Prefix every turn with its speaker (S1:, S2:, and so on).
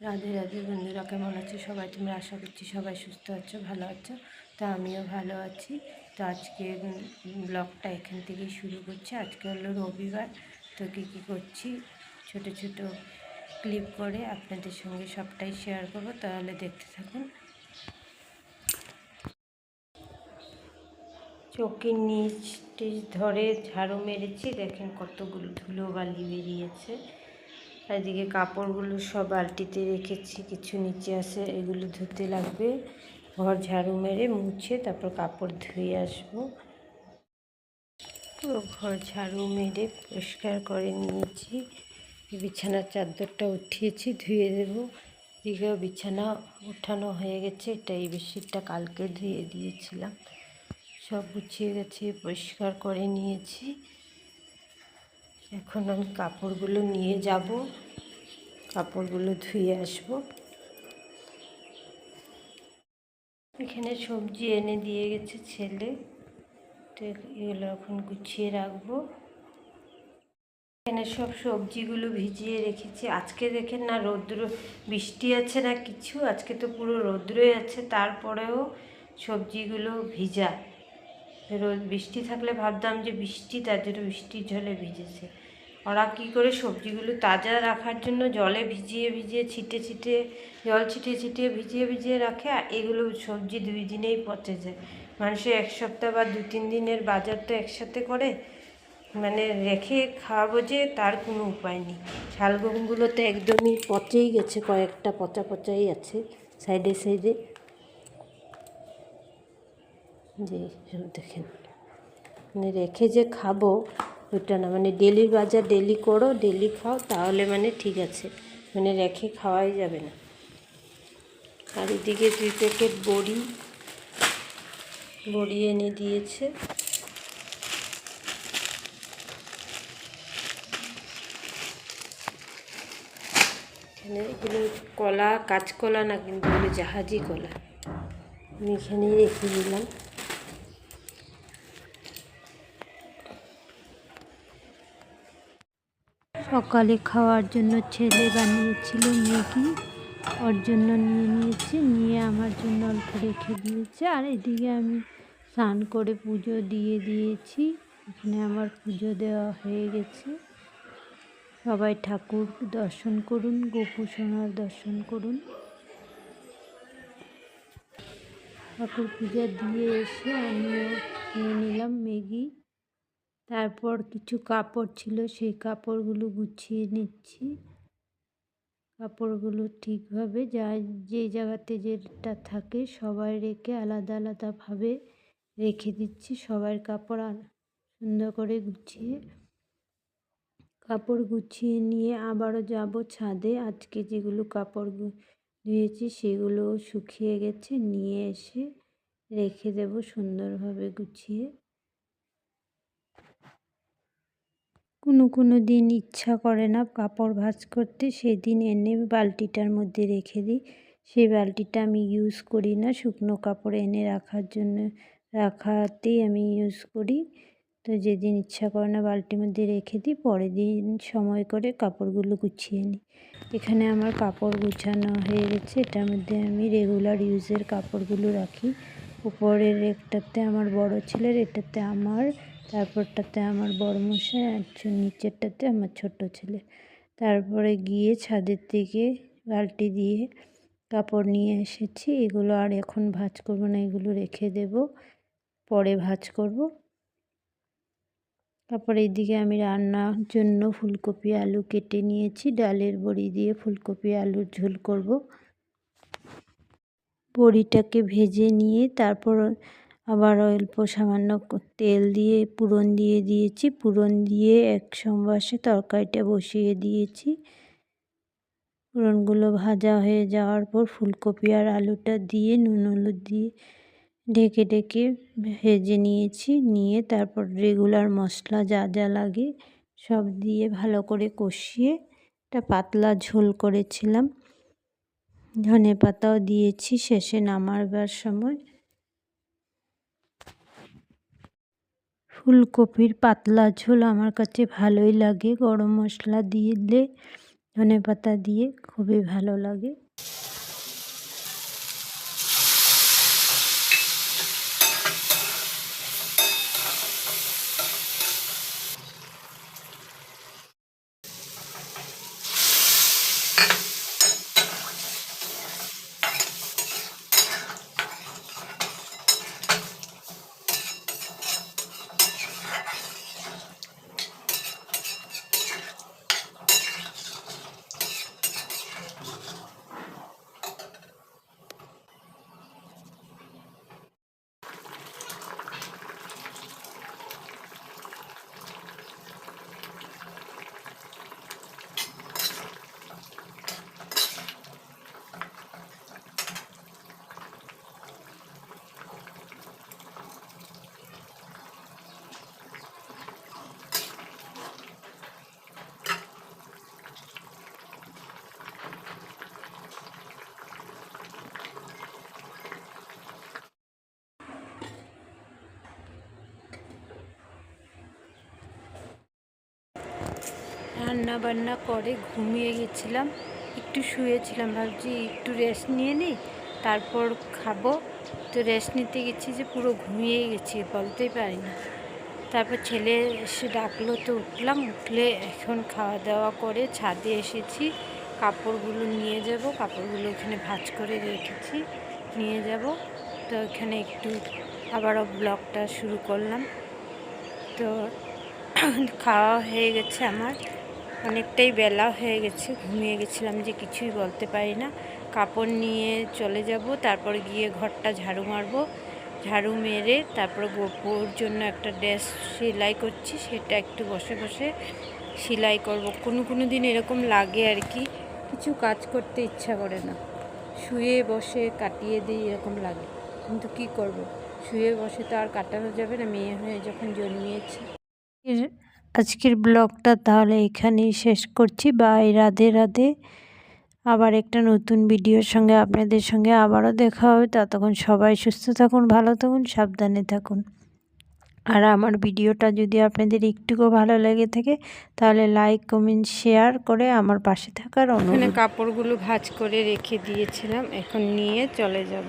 S1: রাধে রাধে বন্ধুরা, কেমন আছো সবাই? তোমরা আশা করছি সবাই সুস্থ আছো, ভালো আছো। তো আমিও ভালো আছি। তো আজকে ব্লগটা এখান থেকেই শুরু করছি। আজকে হলো রবিবার। তো কী করছি ছোট ছোট ক্লিপ করে আপনাদের সঙ্গে সবটাই শেয়ার করবো, তাহলে দেখতে থাকুন। চোখের নিচ ধরে ঝাড়ু মেরেছি, দেখেন কতগুলো ধুলো বালি বেরিয়েছে। এদিকে কাপড়গুলো সব বালতিতে রেখেছি, কিছু নিচে আসে, এগুলো ধুতে লাগবে। ঘর ঝাড়ু মেরে মুছে তারপর কাপড় ধুয়ে আসবো। পুরো ঘর ঝাড়ু মেরে পরিষ্কার করে নিয়েছি। বিছানার চাদরটা উঠিয়েছি, ধুয়ে দেবো। এদিকেও বিছানা উঠানো হয়ে গেছে। এই বেডশিটটা কালকে ধুয়ে দিয়েছিলাম। সব গুছিয়ে গেছে, পরিষ্কার করে নিয়েছি। এখন আমি কাপড়গুলো নিয়ে যাব, কাপড়গুলো ধুয়ে আসব। এখানে সবজি এনে দিয়ে গেছে ছেলে, তো এগুলো এখন গুছিয়ে রাখবো। এখানে সব সবজিগুলো ভিজিয়ে রেখেছি। আজকে দেখেন না রৌদ্র, বৃষ্টি আছে না কিছু, আজকে তো পুরো রৌদ্রই আছে, তারপরেও সবজিগুলো ভিজা। বৃষ্টি থাকলে ভাবতাম যে বৃষ্টি, তার জন্য বৃষ্টির জলে ভিজেছে। ওরা কী করে সবজিগুলো তাজা রাখার জন্য জলে ভিজিয়ে ভিজিয়ে জল ছিটিয়ে ভিজিয়ে রাখে, আর এগুলো সবজি 2 দিনেই পচে যায়। মানুষের 1 সপ্তাহ বা 2-3 দিনের বাজার তো একসাথে করে, মানে রেখে খাওয়াবো যে তার কোনো উপায় নেই। শালগমগুলো তো একদমই পচেই গেছে, কয়েকটা পচাই আছে সাইডে যে সব দেখেন। মানে রেখে যে খাবো ওটা না, মানে ডেলির বাজার ডেলি করো, ডেলি খাও, তাহলে মানে ঠিক আছে, মানে রেখে খাওয়াই যাবে না। আর এদিকে 2 প্যাকেট বড়ি এনে দিয়েছে। এখানে এগুলো কলা, কাঁচকলা না, কিন্তু এগুলো জাহাজি কলা। আমি এখানেই রেখে দিলাম। সকালে খাওয়ার জন্য ছেলে বানিয়েছিল ম্যাগি, ওর জন্য নিয়ে আমার জন্য অল্প রেখে দিয়েছে। আর এদিকে আমি স্নান করে পুজো দিয়ে দিয়েছি। এখানে আমার পুজো দেওয়া হয়ে গেছে। সবাই ঠাকুর দর্শন করুন, গোপু সোনার দর্শন করুন। ঠাকুর পূজা দিয়ে এসে আমিও নিয়ে নিলাম ম্যাগি। তারপর কিছু কাপড় ছিল, সেই কাপড়গুলো গুছিয়ে নিচ্ছি। কাপড়গুলো ঠিকভাবে যে জায়গাতে যেটা থাকে সবাই রেখে আলাদাভাবে রেখে দিচ্ছি। সবার কাপড় সুন্দর করে কাপড় গুছিয়ে নিয়ে আবারও যাব ছাদে। আজকে যেগুলো কাপড় ধুয়েছি সেগুলো শুকিয়ে গেছে, নিয়ে এসে রেখে দেব সুন্দরভাবে গুছিয়ে। কোনো দিন ইচ্ছা করে না কাপড় ভাঁজ করতে, সেদিন এনে বালতিটার মধ্যে রেখে দিই। সেই বালতিটা আমি ইউজ করি না, শুকনো কাপড় এনে রাখাতেই আমি ইউজ করি। তো যেদিন ইচ্ছা করে না বালতির মধ্যে রেখে দিই, পরের দিন সময় করে কাপড়গুলো গুছিয়ে নিই। এখানে আমার কাপড় গুছানো হয়ে গেছে। এটার মধ্যে আমি রেগুলার ইউজের কাপড়গুলো রাখি। উপরের একটাতে আমার বড় ছেলের, এটাতে আমার, তারপরটাতে আমার বড়মশাই, আর নিচেরটাতে আমার ছোট ছেলে। তারপরে গিয়ে ছাদের থেকে বালতি দিয়ে কাপড় নিয়ে এসেছি। এগুলো আর এখন ভাঁজ করবো না, এগুলো রেখে দেব, পরে ভাঁজ করব। তারপরে এইদিকে আমি রান্নার জন্য ফুলকপি আলু কেটে নিয়েছি। ডালের বড়ি দিয়ে ফুলকপি আলুর ঝোল করব। বড়িটাকে ভেজে নিয়ে তারপর আবার অল্প সামান্য তেল দিয়ে পুরন দিয়ে দিয়েছি। পুরন দিয়ে এক সম্বাসে তরকারিটা বসিয়ে দিয়েছি। পুরনগুলো ভাজা হয়ে যাওয়ার পর ফুলকপি আর আলুটা দিয়ে নুন হলুদ দিয়ে ঢেকে ভেজে নিয়েছি। নিয়ে তারপর রেগুলার মশলা যা লাগে সব দিয়ে ভালো করে কষিয়ে একটা পাতলা ঝোল করেছিলাম। ধনেপাতাও দিয়েছি শেষে নামাবার সময়। ফুলকপির পাতলা ঝোল আমার কাছে ভালোই লাগে। গরম মশলা দিলে ধনেপাতা দিয়ে খুবই ভালো লাগে। রান্না বান্না করে ঘুমিয়ে গেছিলাম, একটু শুয়েছিলাম, ভাবছি একটু রেস্ট নিয়ে নিই তারপর খাবো। তো রেস্ট নিতে গেছি যে পুরো ঘুমিয়ে গেছি, বলতেই পারি না। তারপর ছেলে এসে ডাকলো, তো উঠলাম, উঠলে এখন খাওয়া দাওয়া করে ছাদে এসেছি। কাপড়গুলো নিয়ে যাব, কাপড়গুলো ওখানে ভাঁজ করে রেখেছি, নিয়ে যাব। তো এখানে একটু আবারও ব্লগটা শুরু করলাম। তো খাওয়া হয়ে গেছে আমার, অনেকটাই বেলা হয়ে গেছে, ঘুমিয়ে গেছিলাম যে কিছুই বলতে পারি না। কাপড় নিয়ে চলে যাব, তারপর গিয়ে ঘরটা ঝাড়ু মারবো, ঝাড়ু মেরে তারপর গোপুর জন্য একটা ড্রেস সেলাই করছি, সেটা একটু বসে বসে সেলাই করব। কোনো দিন এরকম লাগে আর কি, কিছু কাজ করতে ইচ্ছা করে না, শুয়ে বসে কাটিয়ে দিই এরকম লাগে। কিন্তু কি করব, শুয়ে বসে তো আর কাটানো যাবে না, মেয়ে হয়ে যখন জন্মিয়েছি। আজকের ব্লগটা তাহলে এখানেই শেষ করছি। বাই, রাধে রাধে। আবার একটা নতুন ভিডিওর সঙ্গে আপনাদের সঙ্গে আবারও দেখা হবে। ততক্ষণ সবাই সুস্থ থাকুন, ভালো থাকুন, সাবধানে থাকুন। আর আমার ভিডিওটা যদি আপনাদের একটুকু ভালো লেগে থাকে তাহলে লাইক, কমেন্ট, শেয়ার করে আমার পাশে থাকার অনুরোধ। কাপড়গুলো ভাঁজ করে রেখে দিয়েছিলাম, এখন নিয়ে চলে যাব।